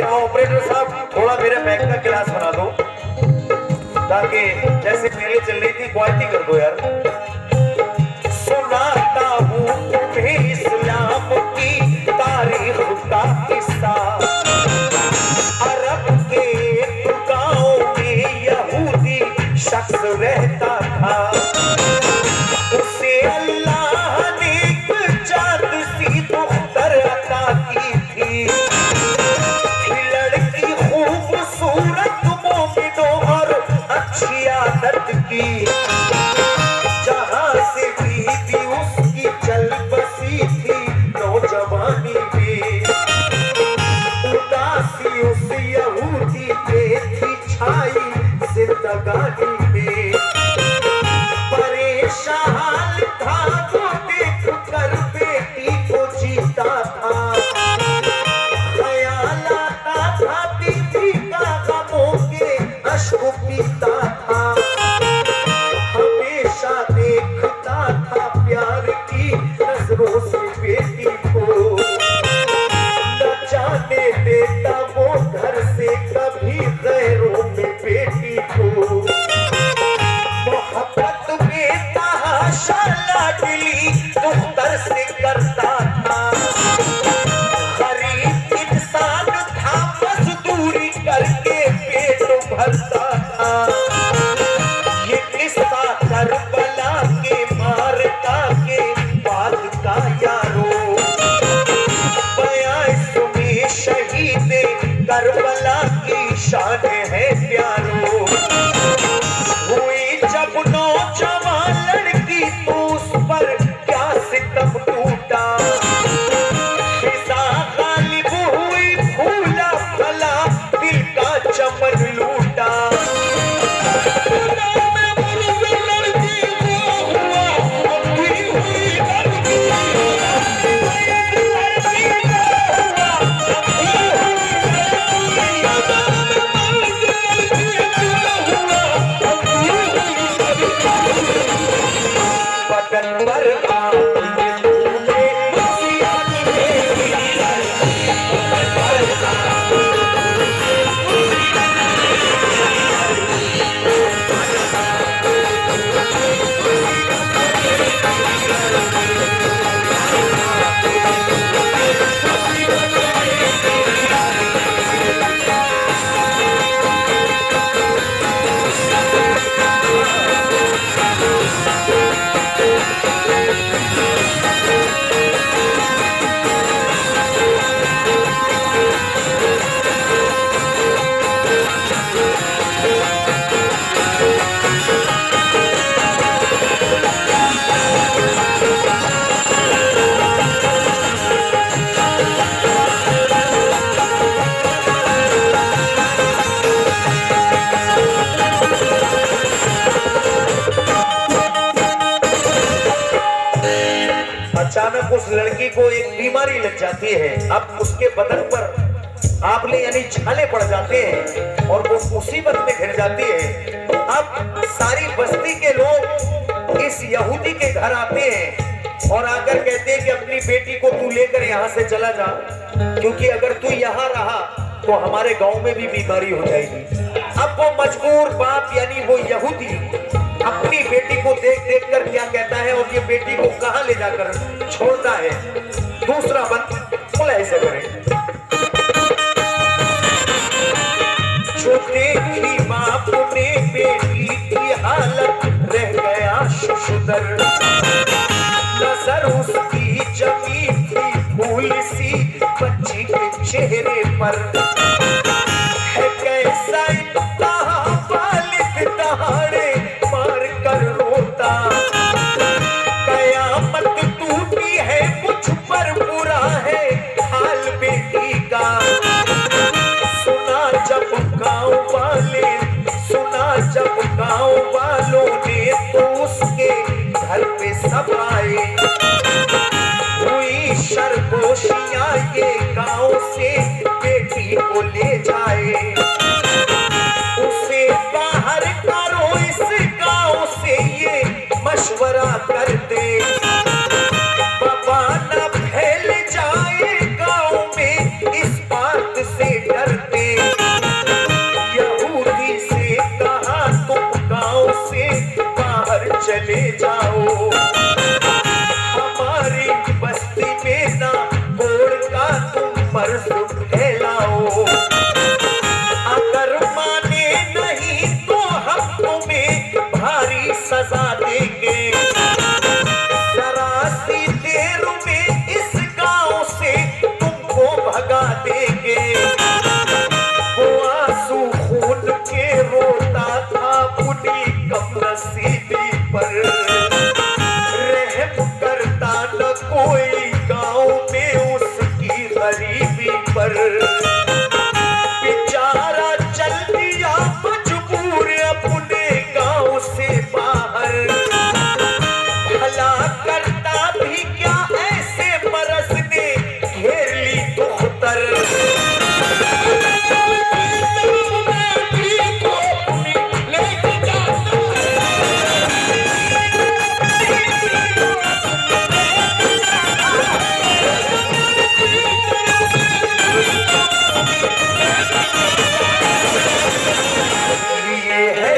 Operator साहब थोड़ा मेरे बैंक का गिलास बना दो ताकि जैसे पहले चल रही थी क्वालिटी कर दो यार। सुनाता हूँ तुम्हें इस्लाम की तारीख का किस्सा। अरब के एक गांव में यहूदी शख्स रहता था। उसे अल्लाह ने एक चाँद सी दुख्तर अता की थी। की जहां से बीवी उसकी चल बसी थी नौजवानी में। उदासी उस यहूदी पे थी छाई जिंदगानी में। परेशान था वो देख कर बेटी को जीता था। ख्याल आता था बीवी का गमों के अश्क पीता था। देखता था प्यार की नजरों से बेटी को। न जाने देता वो घर से कभी गैरों में बेटी को। मोहब्बत में तहाशा लाडली दुख्तर से करता था। गरीब इंसान था मजदूरी करके पेट भरता था। ये किस्सा करबला के मारता के बाद का यारो। बयां इसमें शहीद करबला की शान है प्यारो। हुई जब नौजवान लड़की तो उस पर क्या सितम टूटा। फिजा गालिब हुई फूला फला दिल का चमन लूटा। अचानक उस लड़की को एक बीमारी लग जाती है। अब उसके बदन पर आपले यानी छाले पड़ जाते हैं और वो मुसीबत में घिर जाती है। अब सारी बस्ती के लोग इस यहूदी के घर आते हैं और आकर कहते हैं कि अपनी बेटी को तू लेकर यहाँ से चला जा, क्योंकि अगर तू यहाँ रहा तो हमारे गांव में भी बीमारी हो जाएगी। अब वो मजबूर बाप यानी वो यहूदी अपनी बेटी को देख देख कर क्या कहता है और ये बेटी को कहां ले जाकर छोड़ता है। दूसरा बंद बोला ऐसे करें। जो देखी बाप ने बेटी की हालत रह गया शुशुदर। नजर उसकी जमी थी फूल सी बच्ची के चेहरे पर। है कैसा वालिद दहाड़े मार कर रोता। कयामत टूटी है मुझ पर बुरा है हाल बेटी का। सुना जब गांव वालों ने तो उसके घर पे सब आए। हुई शरगोशियां ये गांव से बेटी को ले जाए, उसे बाहर करो इस गांव से ये मशवरा कर दे, बाबा न फैल जाए गांव में इस बात से डरते। यहूदी से कहा तुम गांव से बाहर चले जाओ, हमारी बस्ती में ना बोल का तुम मर्ज फैलाओ, अगर माने नहीं तो हम तुम्हें भारी सजा देंगे, जरा सी देर में इस गांव से तुमको भगा देंगे। वो आंसू खून के रोता था अपनी कमनसीबी पर, रहम करता न कोई गांव में उसकी गरीबी पर, बेचारा चल दिया मजबूर अपने गांव से बाहर, भला करता भी क्या ऐसे मरस ने घेर ली दुख्तर। ये है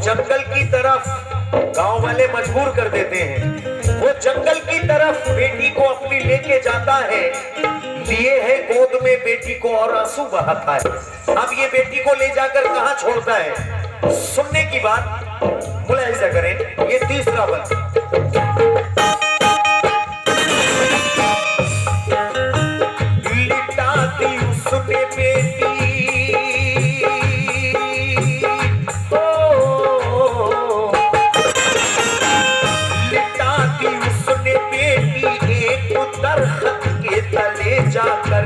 जंगल की तरफ गांव वाले मजबूर कर देते हैं, वो जंगल की तरफ बेटी को अपनी लेके जाता है, लिए है गोद में बेटी को और आंसू बहाता है। अब ये बेटी को ले जाकर कहां छोड़ता है, सुनने की बात मुलाहिजा करें। ये तीसरा बंद, लिटा दी उसने बेटी, दरख्त के तले जाकर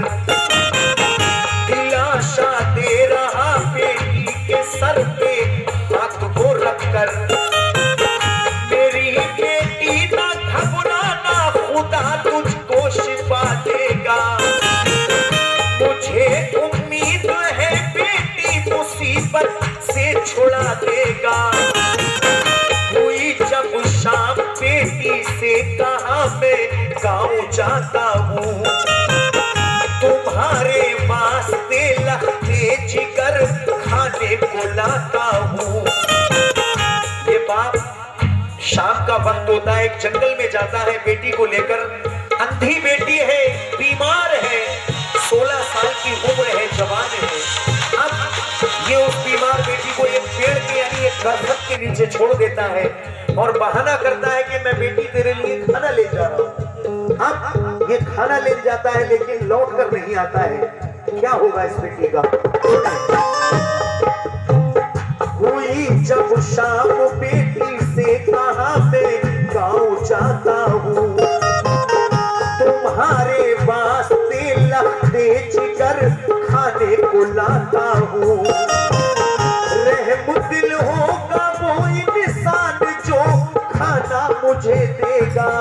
दिलाशा दे रहा बेटी के सर पे हाथ को रखकर, मेरी बेटी ना घबराना खुदा तुझको शिफा देगा, मुझे उम्मीद है बेटी मुसीबत से छुड़ा देगा। हुई जब शाम बेटी से कहा मैं गाँव जाता हूँ, तुम्हारे वास्ते लखते जिगर खाने को लाता हूँ। ये बाप शाम का वक्त होता है, एक जंगल में जाता है बेटी को लेकर, अंधी बेटी है, बीमार है, 16 साल की उम्र है, जवान है। अब ये उस बीमार बेटी को एक पेड़ के यानी एक दरख्त के नीचे छोड़ देता है और बहाना करता है कि मैं बेटी तेरे लिए खाना ले जा रहा हूँ। अब ये खाना ले जाता है लेकिन लौट कर नहीं आता है, क्या होगा इस बेटी का। हुई जब शाम बेटी से कहा मैं गाँव जाता हूँ, तुम्हारे वास्ते लखते जिगर खाने को लाता हूँ। रहम दिल होगा वो इंसान जो खाना मुझे देगा,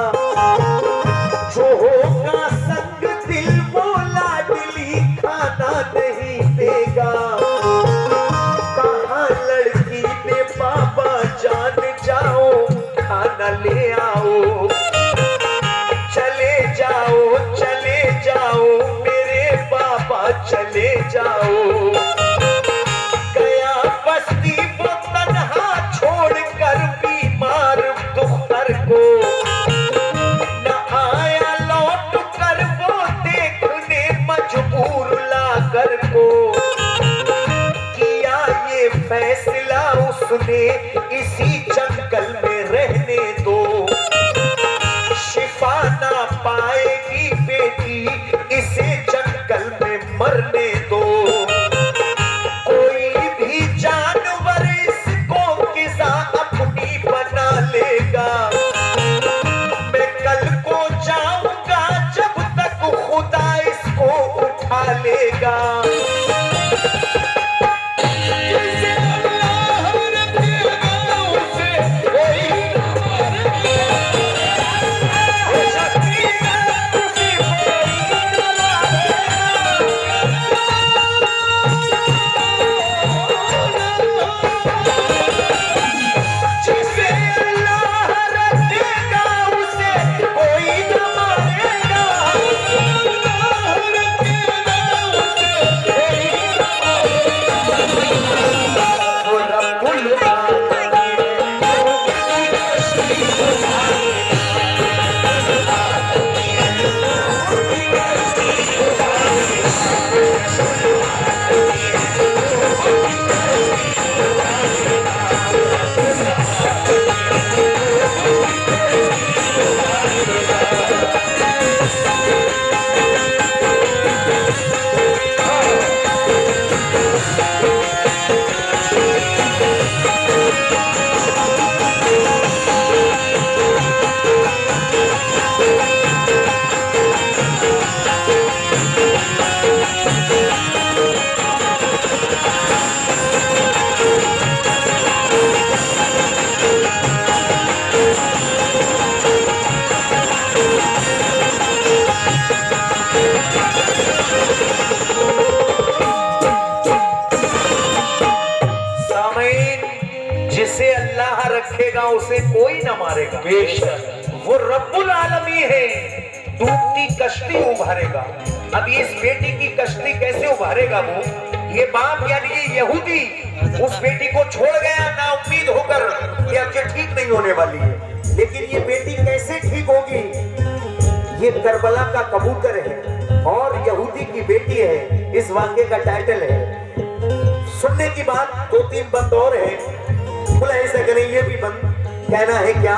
जो होगा संग दिल वो लाडली खाना नहीं देगा। कहा लड़की ने बाबा जान जाओ खाना ले आओ, चले जाओ चले इन्हें इसी जंगल में रहने दो, शिफा ना पाएगी बेटी इसे जंगल में मरने दो। कोई भी जानवर इसको ग़िज़ा अपनी बना लेगा, मैं कल को जाऊंगा जब तक खुदा इसको उठा लेगा। जिसे अल्लाह रखेगा उसे कोई ना मारेगा, वो रब्बुल आलमी है, डूबती कश्ती उभारेगा। अब इस बेटी की कश्ती कैसे उभारेगा वो? ये बाप यानी ये यहूदी उस बेटी को छोड़ गया ना उम्मीद होकर कि अब ये ठीक नहीं होने वाली है, लेकिन ये बेटी कैसे ठीक होगी? ये करबला का कबूतर है और यहूदी की बेटी है, इस वाक्य का टाइटल है। सुनने की बात दो तीन बंद और है, बोला ऐसा करें ये भी बंद कहना है क्या?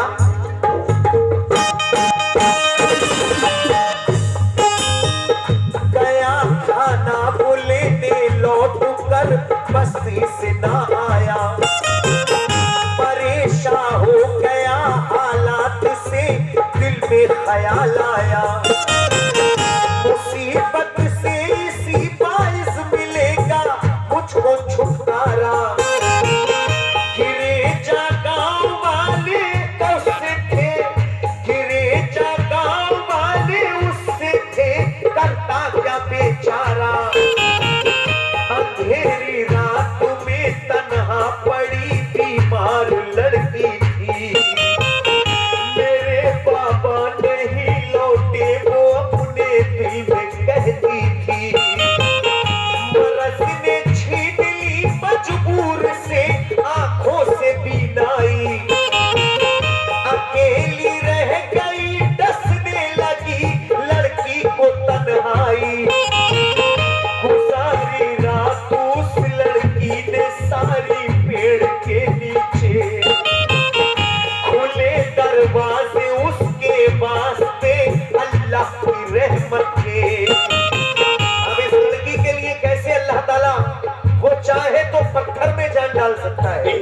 गया खाना बोले ने लौट कर बस्ती से ना आया, परेशान हो गया हालात से दिल में ख्याल आया, मुसीबत से इसी बाइस मिलेगा मुझको छुटकारा। अंधेरी रात में तन्हा पड़ी बीमार लड़की थी, मेरे बाबा नहीं लौटे वो अपने दिल में कहती थी। बरस ने छीन ली मजबूर से आंखों से बीनाई, अकेली रह गई डसने लगी लड़की को तन्हाई। गुजारी रात उस लड़की ने सारी पेड़ के नीचे, खुले दरवाजे उसके वास्ते अल्लाह की रहमत के। अब इस लड़की के लिए कैसे अल्लाह ताला वो चाहे तो पत्थर में जान डाल सकता है,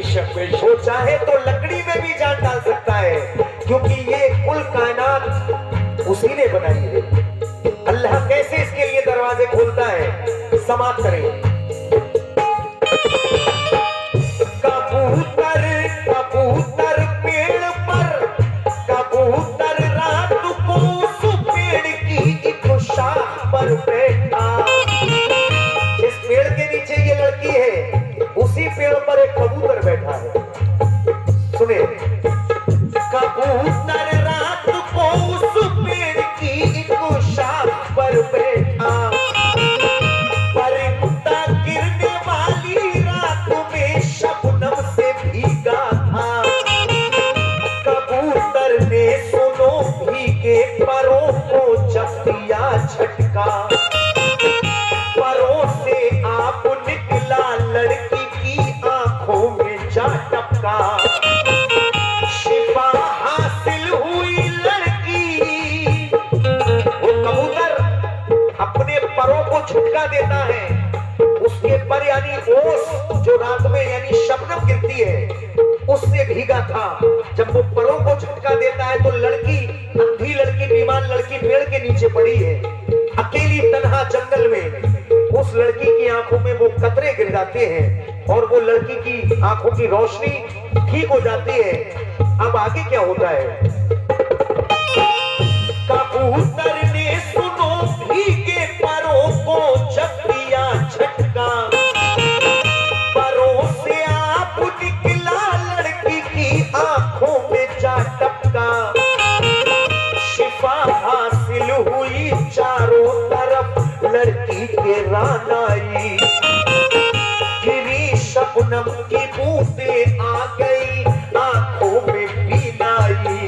वो चाहे तो लकड़ी में भी जान डाल सकता है, क्योंकि ये कुल कायनात उसी ने बनाई है। अल्लाह कैसे इसके लिए दरवाजे खोलता है, समाप्त करें। कबूतर कबूतर पेड़ पर, कबूतर रात को उस पेड़ की एक शाख पर बैठा। इस पेड़ के नीचे ये लड़की है, उसी पेड़ पर एक कबूतर बैठा है। सुने, कबूतर रात को उस पेड़ की एक शाख पर बैठा, परिंदा गिरने वाली रात में शबनम से भीगा था। कबूतर ने सुनो भीगे परों को जब दिया झटका, झटका देता है, उसके पर यानी ओस जो रात में यानी शबनम गिरती है उससे भीगा था। जब वो परों को झटका देता है तो लड़की, अंधी लड़की, बीमार लड़की पेड़ के नीचे पड़ी है अकेली तन्हा जंगल में। उस लड़की की आंखों में वो कतरे गिर जाते हैं और वो लड़की की आंखों की रोशनी ठीक हो जाती है। अब आगे क्या होता है? कबूतर ने सुनो भीगे परों को जब दिया झटका, परों से आप निकला लड़की की आंखों में जा टपका। शिफा हासिल हुई चारों तरफ लड़की के रानाई, गिरी शबनम की बूंदें आ गई आंखों में बीनाई।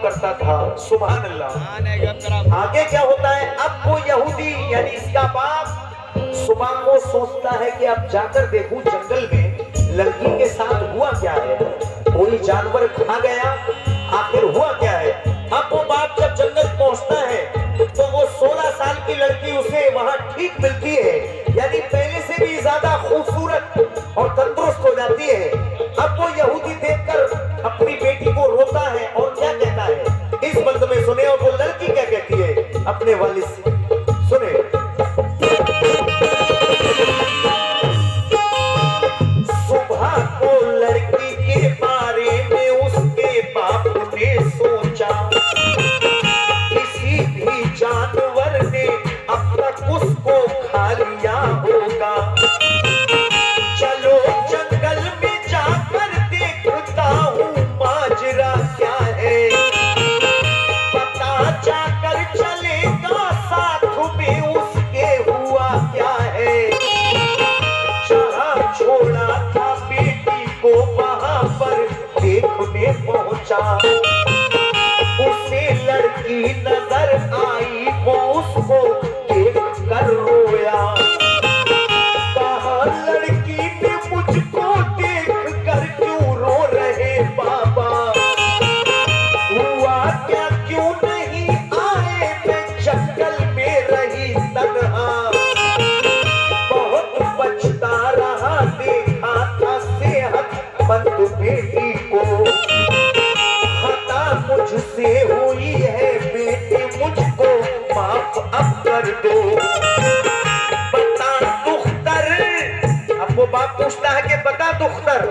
करता था। सुभान अल्लाह। आगे क्या होता है? अब वो यहूदी यानी इसका बाप सुबह को सोचता है कि अब जाकर देखूं जंगल में लड़की के साथ हुआ क्या है, कोई जानवर खा गया, आखिर हुआ क्या है। अब वो बाप जब जंगल पहुंचता है तो वो 16 साल की लड़की उसे वहां ठीक मिलती है, यानी पहले से भी ज्यादा खूबसूरत और तंदुरुस्त हो जाती है। अब वो यहूदी देखकर अपनी बेटी को रोता है और क्या कहता है इस बंद में सुने, और वो लड़की क्या कहती है अपने वालिद से, सुने। सुबह को लड़की के बारे में उसके बाप ने सोचा, किसी भी जानवर ने अब तक उसको खा लिया होगा। चलो जंगल में जाकर देखता हूँ माजरा क्या है, पता जाकर चलेगा साथ में उसके हुआ क्या है। जहाँ छोड़ा था बेटी को वहां पर देखने पहुंचा, उसे लड़की नजर आई, वो उसको देख कर रोया। कहा लड़की ने मुझको देख कर क्यों रो रहे बाबा, हुआ क्या क्यों नहीं आए, मैं जंगल में रही तन्हा। बहुत बचता रहा, देखा था सेहतमंद बेटी को, खता मुझसे हुई है बेटी, मुझको माफ अब कर दो। बता दुख्तर, अब वो बाप पूछता है कि बता दुख्तर,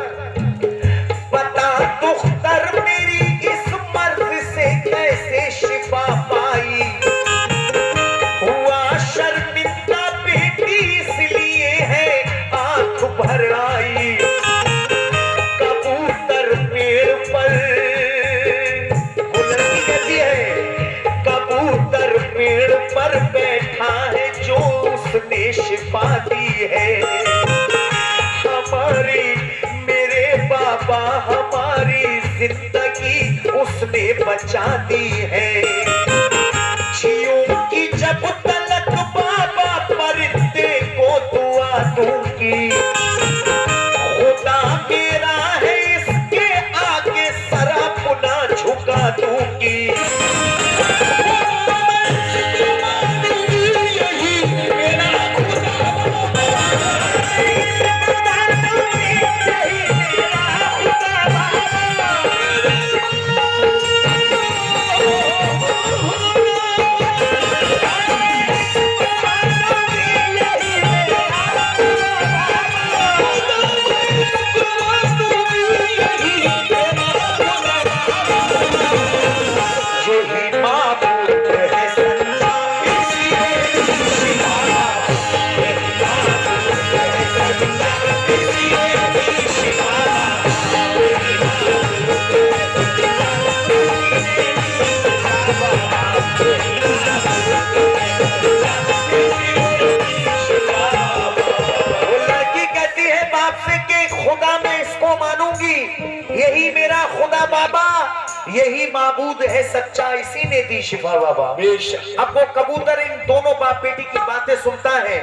बता दुख्तर मेरी इस मर्ज से कैसे शिफा पाई। हुआ शर्मिंदा बेटी इसलिए है आंख भर आई। कबूतर पेड़ पर, वो लड़की कहती है कबूतर पेड़ पर बैठा है जो उसने शिफा दी है। हमारी मेरे बाबा हमारी जिंदगी उसने बचा दी है। जियों की जब तलक बाबा परिंदे को दुआ दूंगी। यही माबूद है सच्चा, इसी ने दी शिफा बाबा। अब वो कबूतर इन दोनों बाप बेटी की बातें सुनता है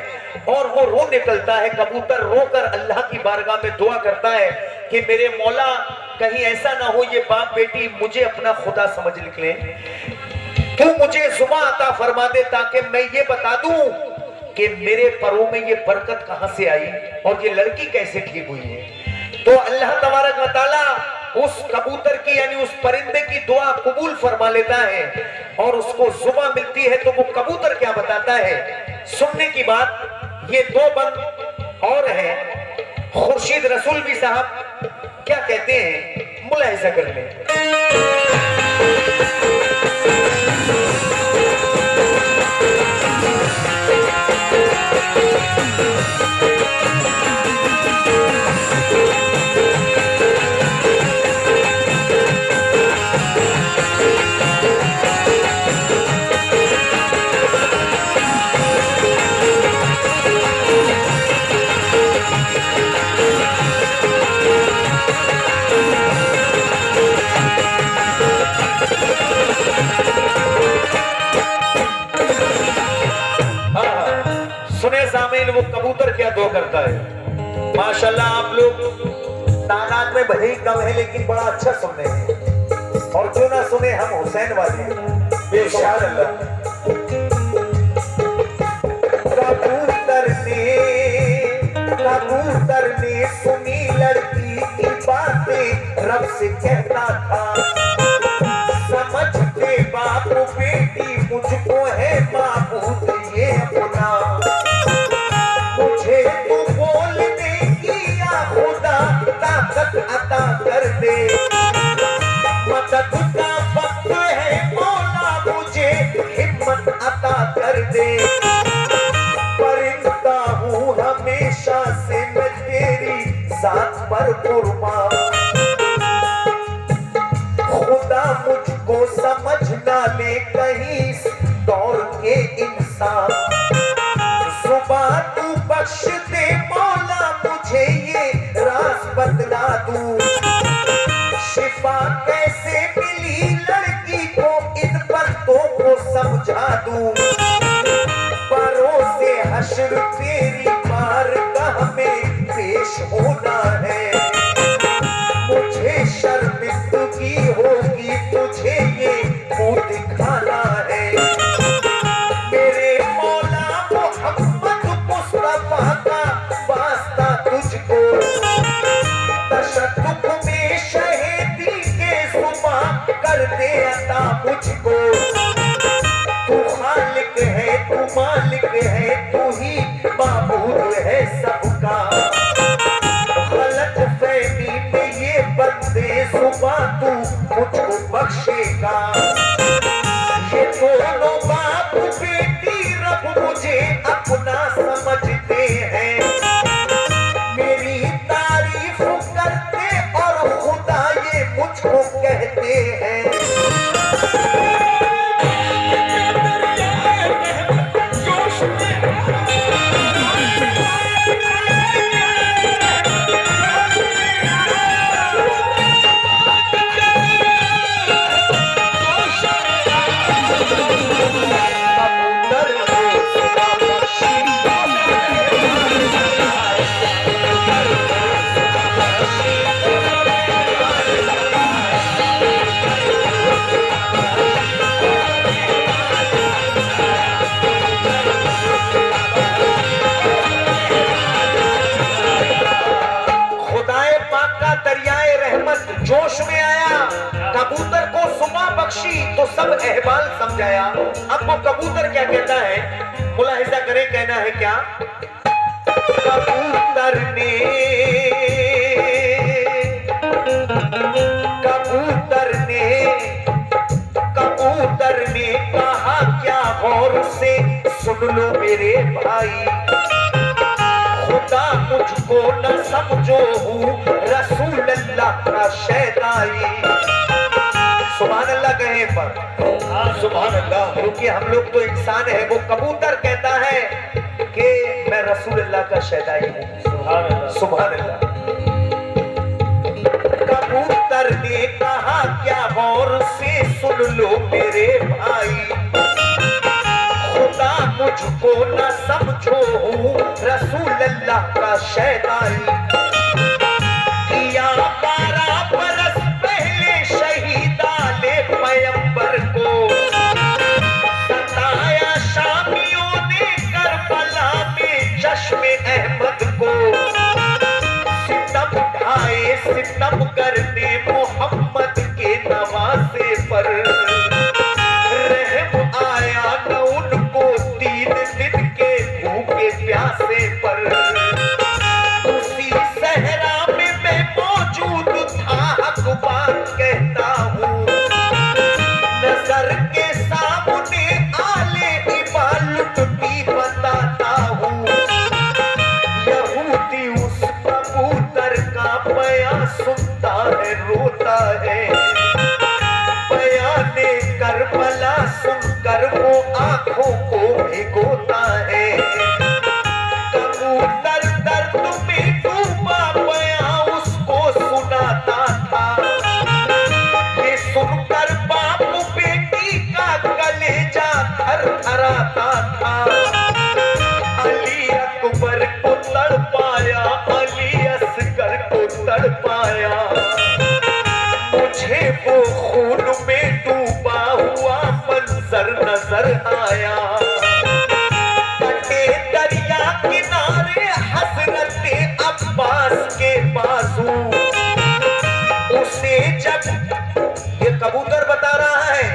और वो रो निकलता है। कबूतर रोकर अल्लाह की बारगाह में दुआ करता है कि मेरे मौला, कहीं ऐसा ना हो ये बाप बेटी मुझे अपना खुदा समझ निकले, तू मुझे जुबान अता फरमा दे ताकि मैं ये बता दूं कि मेरे परों में ये बरकत कहां से आई और ये लड़की कैसे ठीक हुई है। तो अल्लाह तबारक व तआला उस कबूतर की यानी उस परिंदे की दुआ कबूल फरमा लेता है और उसको जुबान मिलती है। तो वो कबूतर क्या बताता है, सुनने की बात। ये दो बंद और हैं, खुर्शीद रसूलवी साहब क्या कहते हैं, मुलाहिजा कर लें। वो कबूतर क्या दो करता है। माशाल्लाह आप लोग तादाद में भले ही कम है लेकिन बड़ा अच्छा सुनने हैं, और जो ना सुने हम हुसैन वाले बेशुमार अल्लाह। कबूतर ने सुनी लड़की की बातें, रब से कहता था समझते बाप बेटी मुझको है माबूद ये अपना, मुझे तू बोलने की या खुदा ताकत अता कर दे, मदद का वक्त है मौला मुझे हिम्मत अता कर दे, परिंदा हूँ हमेशा से मैं तेरी जात पर कुर्बान, खुदा मुझको समझ ना ले कहीं दौर के इंसान, सुबह तू बख्श दे मौला मुझे ये राज बतला दूं, शिफा कैसे मिली लड़की को इन बंदों को समझा दूं, परोसे हश्र तेरी बारगाह में पेश होना है, मुझे शर्मिंदगी होगी तुझे ये मुंह दिखाना है, मेरे मौला मोहम्मद मुस्तफा का वास्ता तुझको, तशद्दुक में शहीदी के सुबह कर दे अता मुझको, तू खालिक है तू मालिक है तू ही माबूद है सबका, गलत फहमी में ये बंदे सुबह तू मुझको बख्शेगा, ये दोनों बाप बेटी रब मुझे अपना समझते हैं, मेरी तारीफ करते और खुदा ये मुझको कहते हैं, जोश में आया, कबूतर को सुबह बख्शी तो सब अहवाल समझाया। अब वो कबूतर क्या कहता है, मुलाहिजा करें, कहना है क्या, कबूतर ने कहा क्या गौर से सुन लो मेरे भाई, खुदा मुझको न समझो हूँ रसूल अल्लाह का शहदाई, सुभान अल्लाह कहे पर सुभान अल्लाह, क्योंकि हम लोग तो इंसान है। वो कबूतर कहता है कि मैं रसूल अल्लाह का शहदाई हूँ, सुभान अल्लाह सुभान अल्लाह। कबूतर ने कहा क्या गौर सुन लो मेरे भाई, खुदा मुझको न समझो, हूँ रसूल अल्लाह का शहदाई। किया 12 बरस पहले शहीदाले पैगंबर को, सताया शामियों ने करबला में चश्मे अहमद को। सितम ढाए सितम करने मोहम्मद के नवासे पर, रहम आया न उनको 3 दिन के भूखे प्यासे पर। उसी सहरा में मैं मौजूद था, हक बात कहता हूँ, नजर के सामने आले इबालुटती बताता हूँ। यहूदी उस कबूतर का बयां सुनता है रोता है, बयाने करबला सुनकर वो आंखों को भिगोता है। कबूतर दर्द में डूबा बयां उसको सुनाता था, ये सुनकर बाप बेटी का कलेजा थरथराता था। अली अकबर को तड़पाया, अली असगर को तड़पाया, मुझे वो खून में डूबा हुआ मंजर नजर आया। कटे दरिया किनारे हसरते अब्बास के बाजू, उसे जब ये कबूतर बता रहा है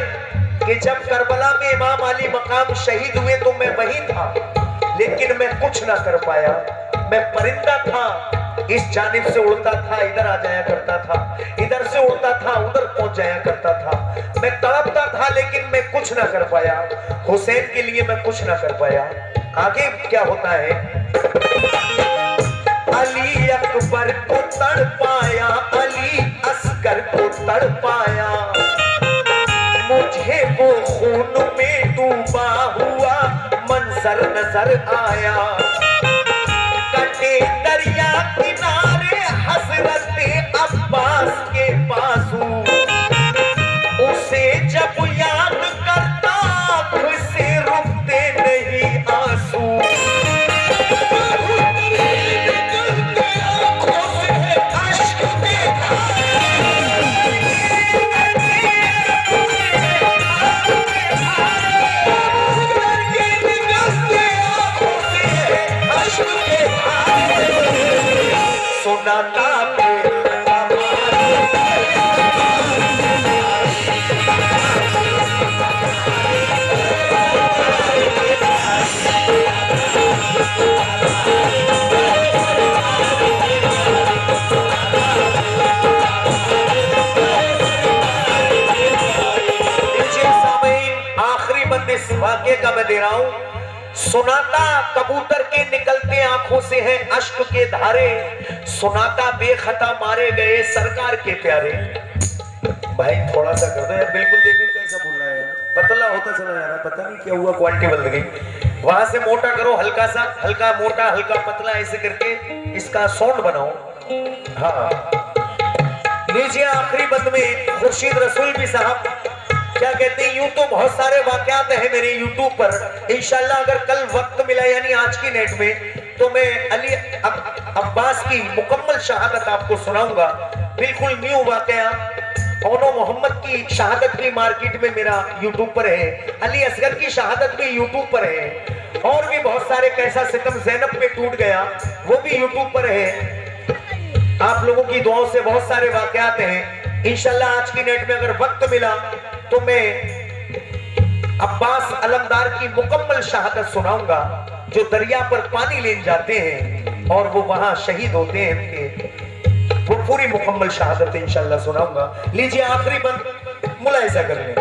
कि जब करबला में इमाम अली मकाम शहीद हुए तो मैं वहीं था, लेकिन मैं कुछ ना कर पाया। मैं परिंदा था, इस जानिब से उड़ता था, इधर आ जाया करता था, इधर से उड़ता था, उधर पहुंच जाया करता था। मैं तड़पता था लेकिन मैं कुछ ना कर पाया, हुसैन के लिए मैं कुछ ना कर पाया। आगे क्या होता है, अली अकबर को तड़पाया, अली असगर को तड़पाया, मुझे वो खून में डूबा हुआ मंजर नजर आया। कटे दरिया किनारे हसरते अब्बास के बाजू, उसे जब याद करता आँख से रुकते नहीं आंसू। सुनाता आखिरी बंद इस वाक्य का मैं दे रहा हूं। सुनाता कबूतर के निकलते आंखों से है अश्क के धारे, सुनाता बेखता मारे गए सरकार के प्यारे। भाई थोड़ा सा कर दो यार, बिल्कुल देखो कैसा बोल रहा है, पतला होता चला जा रहा है, पता नहीं क्या हुआ, क्वालिटी बदल गई। वहां से मोटा करो, हल्का सा, हल्का मोटा हल्का पतला, ऐसे करके इसका साउंड बनाओ। हाँ लीजिए, आखिरी बंद में खुर्शीद रसूल भी साहब क्या कहते हैं, यूं तो बहुत सारे वाकयात हैं मेरे यूट्यूब पर, इंशाल्लाह अगर कल वक्त मिला यानी आज की नेट में तो मैं अली अब्बास की मुकम्मल शहादत आपको सुनाऊंगा। बिल्कुल न्यू वाकया, ओनो मोहम्मद की शहादत भी मार्केट में मेरा यूट्यूब पर है, अली असगर की शहादत भी यूट्यूब पर है, और भी बहुत सारे, कैसा सितम ज़ैनब पे टूट गया वो भी यूट्यूब पर है। आप लोगों की दुआओं से बहुत सारे वाकयात हैं, इंशाल्लाह आज की नेट में अगर वक्त मिला तो मैं अब्बास अलमदार की मुकम्मल शहादत सुनाऊंगा, जो दरिया पर पानी लेने जाते हैं और वो वहां शहीद होते हैं, उनके वो पूरी मुकम्मल शहादत इंशाल्लाह सुनाऊंगा। लीजिए आखिरी बंद मुलाहिजा कर लें।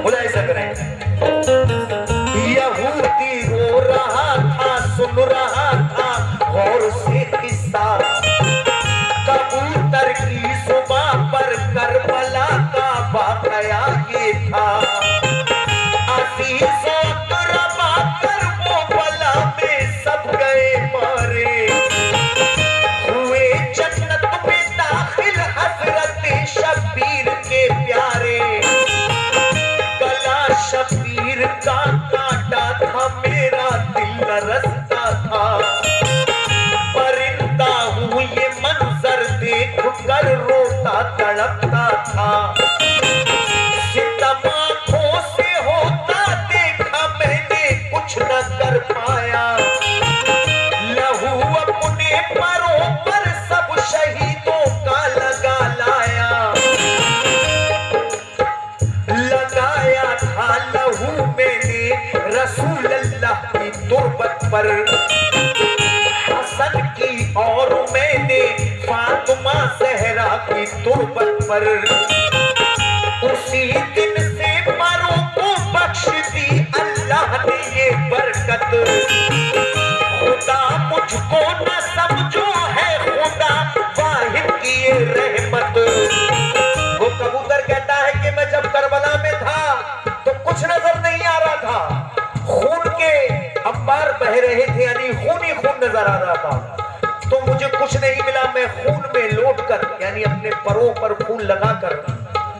बोला ऐसा करें। यहूदी रो रहा था, सुन रहा था गौर से किस्सा, कबूतर की जुबान पर करबला का वाकया ये था। अजीजों अकरबा कर वो बला में सब गए मारे, हुए जन्नत में दाखिल हजरत शबीर के प्यारे। गला शबीर का काटा था, मेरा दिल रसता था। परिंदा हूँ ये मंजर देख कर रोता तड़पता था। सितम आँखों से होता देखा मैंने, कुछ न कर पाया। लहू अपने परों पर सब शहीदों का लगा लाया। लगाया था लहू मैंने रसूल अल्लाह की तुरबत पर। हसन की और मैंने फातिमा ज़हरा की तुरबत पर। उसी दिन से परों को बख्श दी अल्लाह ने ये बरकत। खुदा मुझको न समझो है खुदा वाहिद की ये रहमत। वो कबूतर कहता है कि मैं जब करबला में था तो कुछ नजर नहीं आ रहा था, खून के अंबार बह रहे थे, यानी खून ही खून नजर आ रहा था। तो मुझे कुछ नहीं मिला, मैं खून में लौटकर यानी अपने परों पर खून लगाकर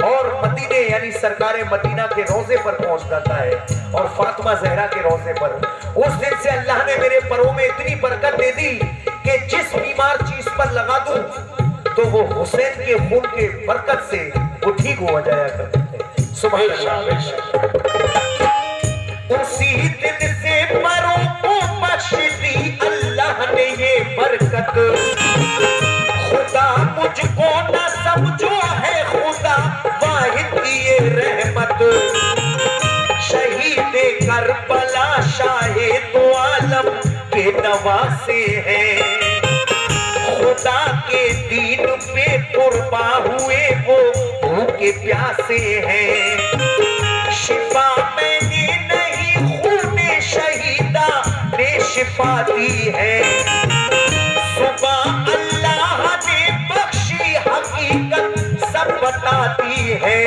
और मदीने यानी सरकारे मदीना के रोजे पर पहुंच जाता है और फातिमा ज़हरा के रोजे पर। उस दिन से अल्लाह ने मेरे परों में इतनी बरकत दे दी कि जिस बीमार चीज पर लगा दूं तो वो हुसैन के खून के बरकत से वो ठीक हो जाया करते थे। सुभान अल्लाह। उसी दिन से परों को बख्श दी अल्लाह ने ये बरकत। खुदा मुझको न समझो है खुदा वाहिद की ये रहमत। शहीद करबला शाहे दो आलम के नवासे हैं। खुदा के दीन पे कुर्बा हुए वो भूखे प्यासे हैं। शिफा मैंने नहीं खूने शहीदा ने शिफा दी है। सुबह अल्लाह ने बख्शी हकीकत सब बताती है।